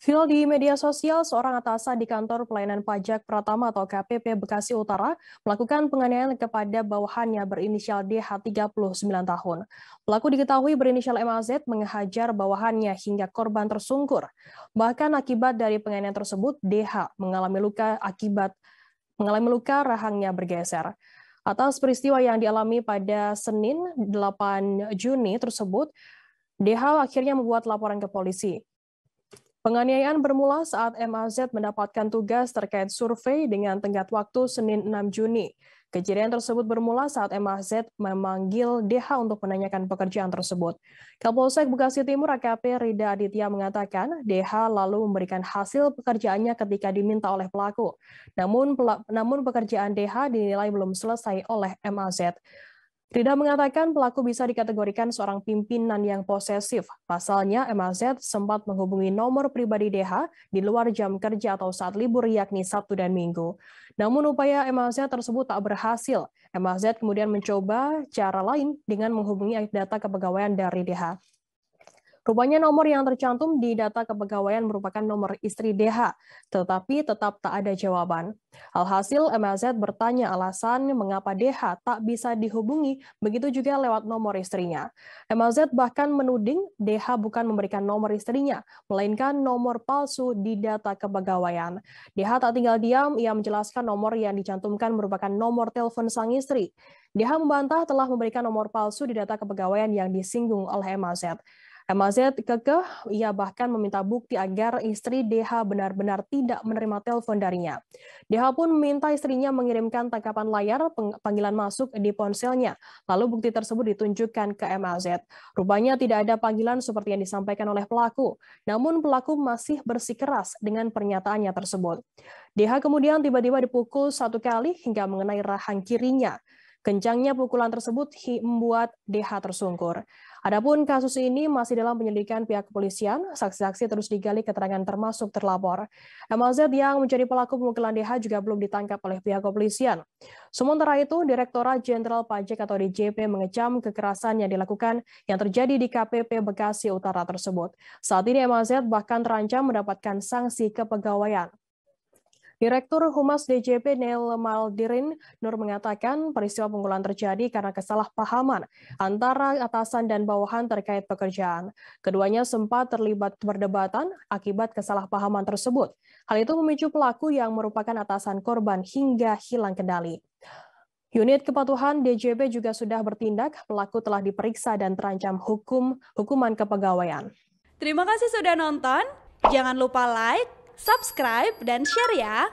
Viral di media sosial, seorang atasan di kantor pelayanan pajak Pratama atau KPP Bekasi Utara melakukan penganiayaan kepada bawahannya berinisial DH 39 tahun. Pelaku diketahui berinisial MAZ menghajar bawahannya hingga korban tersungkur. Bahkan akibat dari penganiayaan tersebut, DH mengalami luka rahangnya bergeser. Atas peristiwa yang dialami pada Senin 8 Juni tersebut, DH akhirnya membuat laporan ke polisi. Penganiayaan bermula saat MAZ mendapatkan tugas terkait survei dengan tenggat waktu Senin 6 Juni. Kejadian tersebut bermula saat MAZ memanggil DH untuk menanyakan pekerjaan tersebut. Kapolsek Bekasi Timur AKP Rida Aditya mengatakan DH lalu memberikan hasil pekerjaannya ketika diminta oleh pelaku. Namun pekerjaan DH dinilai belum selesai oleh MAZ. Rida mengatakan pelaku bisa dikategorikan seorang pimpinan yang posesif. Pasalnya, MAZ sempat menghubungi nomor pribadi DH di luar jam kerja atau saat libur yakni Sabtu dan Minggu. Namun upaya MAZ tersebut tak berhasil. MAZ kemudian mencoba cara lain dengan menghubungi data kepegawaian dari DH. Rupanya nomor yang tercantum di data kepegawaian merupakan nomor istri DH, tetapi tetap tak ada jawaban. Alhasil MAZ bertanya alasan mengapa DH tak bisa dihubungi, begitu juga lewat nomor istrinya. MAZ bahkan menuding DH bukan memberikan nomor istrinya, melainkan nomor palsu di data kepegawaian. DH tak tinggal diam, ia menjelaskan nomor yang dicantumkan merupakan nomor telepon sang istri. DH membantah telah memberikan nomor palsu di data kepegawaian yang disinggung oleh MAZ. MAZ kekeh, ia bahkan meminta bukti agar istri DH benar-benar tidak menerima telepon darinya. DH pun meminta istrinya mengirimkan tangkapan layar panggilan masuk di ponselnya, lalu bukti tersebut ditunjukkan ke MAZ. Rupanya tidak ada panggilan seperti yang disampaikan oleh pelaku, namun pelaku masih bersikeras dengan pernyataannya tersebut. DH kemudian tiba-tiba dipukul 1 kali hingga mengenai rahang kirinya. Kencangnya pukulan tersebut membuat DH tersungkur. Adapun kasus ini masih dalam penyelidikan pihak kepolisian, saksi-saksi terus digali keterangan termasuk terlapor. MAZ yang menjadi pelaku pemukulan DH juga belum ditangkap oleh pihak kepolisian. Sementara itu, Direktorat Jenderal Pajak atau DJP mengecam kekerasan yang dilakukan yang terjadi di KPP Bekasi Utara tersebut. Saat ini MAZ bahkan terancam mendapatkan sanksi kepegawaian. Direktur Humas DJP Neil Maldirin Nur mengatakan peristiwa pemukulan terjadi karena kesalahpahaman antara atasan dan bawahan terkait pekerjaan. Keduanya sempat terlibat perdebatan akibat kesalahpahaman tersebut. Hal itu memicu pelaku yang merupakan atasan korban hingga hilang kendali. Unit Kepatuhan DJP juga sudah bertindak, pelaku telah diperiksa dan terancam hukuman kepegawaian. Terima kasih sudah nonton, jangan lupa like, subscribe, dan share ya!